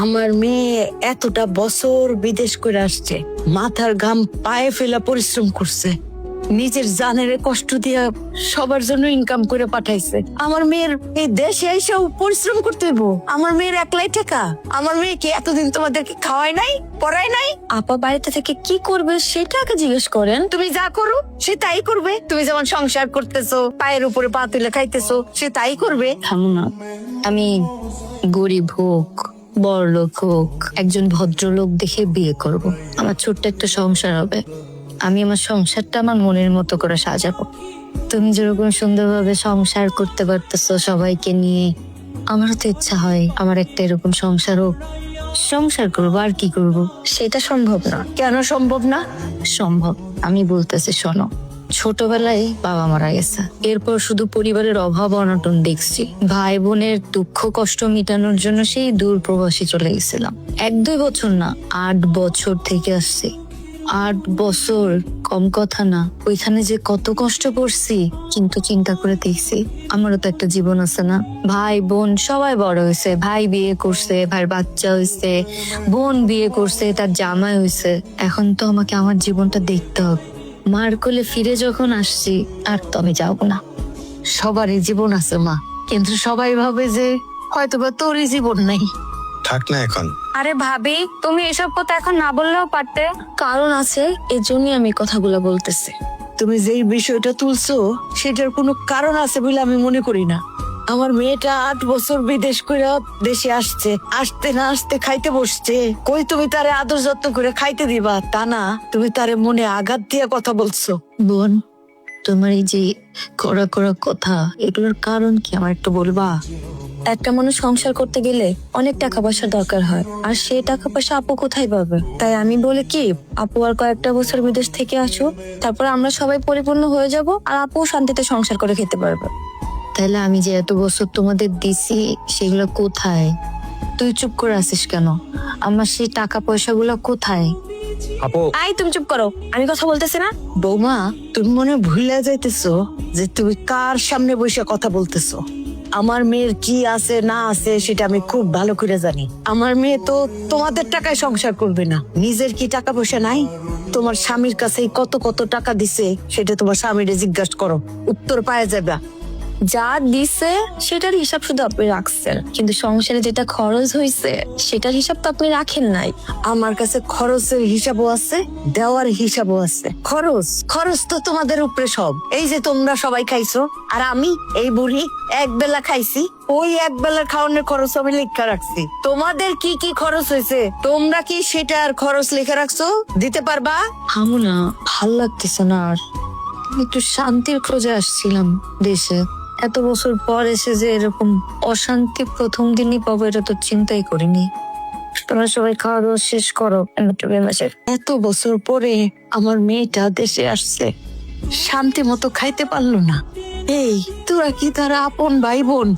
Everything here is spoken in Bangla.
আমার মেয়ে এতটা বছর বিদেশ করে আসছে, মাথার ঘাম পায়ে ফেলা পরিশ্রম করছে, নিজের জানের কষ্ট দিয়া সবার জন্য ইনকাম করে পাঠাইছে। আমার মেয়ের এই দেশে এসেও পরিশ্রম করতে হইব? আমার মেয়ের একলাই টাকা? আমার মেয়ে কি এতদিন তোমাদেরকে খাওয়াই নাই, পড়াই নাই? আপা বাড়িতে থেকে কি করবে সেটা আগে জিজ্ঞেস করেন। তুমি যা করো সে তাই করবে। তুমি যেমন সংসার করতেছো, পায়ের উপরে পা তুলে খাইতেছো, সে তাই করবে। থামো না, আমি গরিব হোক বড়লোক হোক একজন ভদ্রলোক দেখে বিয়ে করব। আমার ছোট্ট একটা সংসার হবে, আমি আমার সংসারটা আমার মনের মতো করে সাজাবো। তুমি যেরকম সুন্দরভাবে সংসার করতে পারতেছো সবাইকে নিয়ে, আমারও তো ইচ্ছা হয় আমার একটা এরকম সংসার হোক। সংসার করবো আর কি করব, সেটা সম্ভব না। কেন সম্ভব না? সম্ভব, আমি বলতেছি শোনো। ছোটবেলায় বাবা মারা গেছে, এরপর শুধু পরিবারের অভাব অনটন দেখছি। ভাই বোনের দুঃখ কষ্ট মেটানোর জন্য সেই দূর প্রবাসী চলে গেছিলাম। 1-2 বছর না, 8 বছর থেকে আসছি। 8 বছর কম কথা না, ওইখানে যে কত কষ্ট করছি। কিন্তু চিন্তা করে দেখছি আমারও তো একটা জীবন আছে না। ভাই বোন সবাই বড় হয়েছে, ভাই বিয়ে করছে, ভাইয়ের বাচ্চা হয়েছে, বোন বিয়ে করছে, তার জামাই হয়েছে। এখন তো আমাকে আমার জীবনটা দেখতে হবে। মার কোলে ফিরে যখন আসছি আর তো আমি যাবো না। সবারই জীবন আছে মা, কিন্তু সবাই ভাবে যে হয়তোবা তোরই জীবন নাই। থাক না এখন। আরে ভাবি, তুমি এসব কথা এখন না বললেও পারতে। কারণ আছে, এজন্যই আমি কথাগুলো বলতেছি। তুমি যেই বিষয়টা তুলছো সেটার কোনো কারণ আছে বলে আমি মনে করি না। আমার মেয়েটা 8 বছর বিদেশ করে দেশে আসছে, আসতে না আসতে খাইতে বসছে। কই তুমি তারে আদর যত্ন করে খাইতে দিবা? তা না, তুমি তারে মনে আঘাত দিয়ে কথা বলছো। বোন, তোমার এই যে কড়া কড়া কথা, এগুলোর কারণ কি আমার একটু বলবা? একটা মানুষ সংসার করতে গেলে অনেক টাকা পয়সা দরকার হয়, আর সেই টাকা পয়সা আপু কোথায় পাবে? তাই আমি বলি কি, আপু আর কয়েকটা বছর বিদেশ থেকে আসুক, তারপর আমরা সবাই পরিপূর্ণ হয়ে যাব, আর আপু শান্তিতে সংসার করে খেতে পারবে। তাহলে আমি যে এত বছর তোমাদের দিছি সেগুলো কোথায়? তুই চুপ করে আছিস কেন? আমার সেই টাকা পয়সাগুলো কোথায়? আপু, আই তুমি চুপ করো, আমি কথা বলতেছি না। বৌমা, তুমি মনে ভুলে যাইতেছো যে তুমি কার সামনে বসে কথা বলতেছো। আমার মেয়ের কি আছে না আছে সেটা আমি খুব ভালো করে জানি। আমার মেয়ে তো তোমাদের টাকায় সংসার করবে না। নিজের কি টাকা পয়সা নাই? তোমার স্বামীর কাছে কত কত টাকা দিছে সেটা তোমার স্বামীরে জিজ্ঞাসা করো, উত্তর পাওয়া যাবে। যা দিছে সেটার হিসাব শুধু আপনি রাখছেন, কিন্তু সংসারে যেটা খরচ হয়েছে সেটার হিসাব তো আপনি রাখেন নাই। আমার কাছে খরচের হিসাবও আছে, দেওয়ার হিসাবও আছে। খরচ খরচ তো তোমাদের উপরে সব। এই যে তোমরা সবাই খাইছো, আর আমি এই বুড়ি এক বেলা খাইছি, ওই এক বেলার খাওয়ানোর খরচ আমি লেখা রাখছি। তোমাদের কি কি খরচ হয়েছে তোমরা কি সেটার খরচ লেখা রাখছো? দিতে পারবা? হামু না, ভাল লাগতেছে না আর। একটু শান্তির খোঁজে আসছিলাম দেশে, এত বছর পর এসে যে এরকম অশান্তি প্রথম দিনই পাবো এটা তো চিন্তাই করিনি। তোমরা সবাই খাওয়া দাওয়া শেষ করো, আমি একটু বেমাসের। এত বছর পরে আমার মেয়েটা দেশে আসছে, শান্তি মতো খাইতে পারলো না। এই তোরা কি তারা আপন ভাই বোন?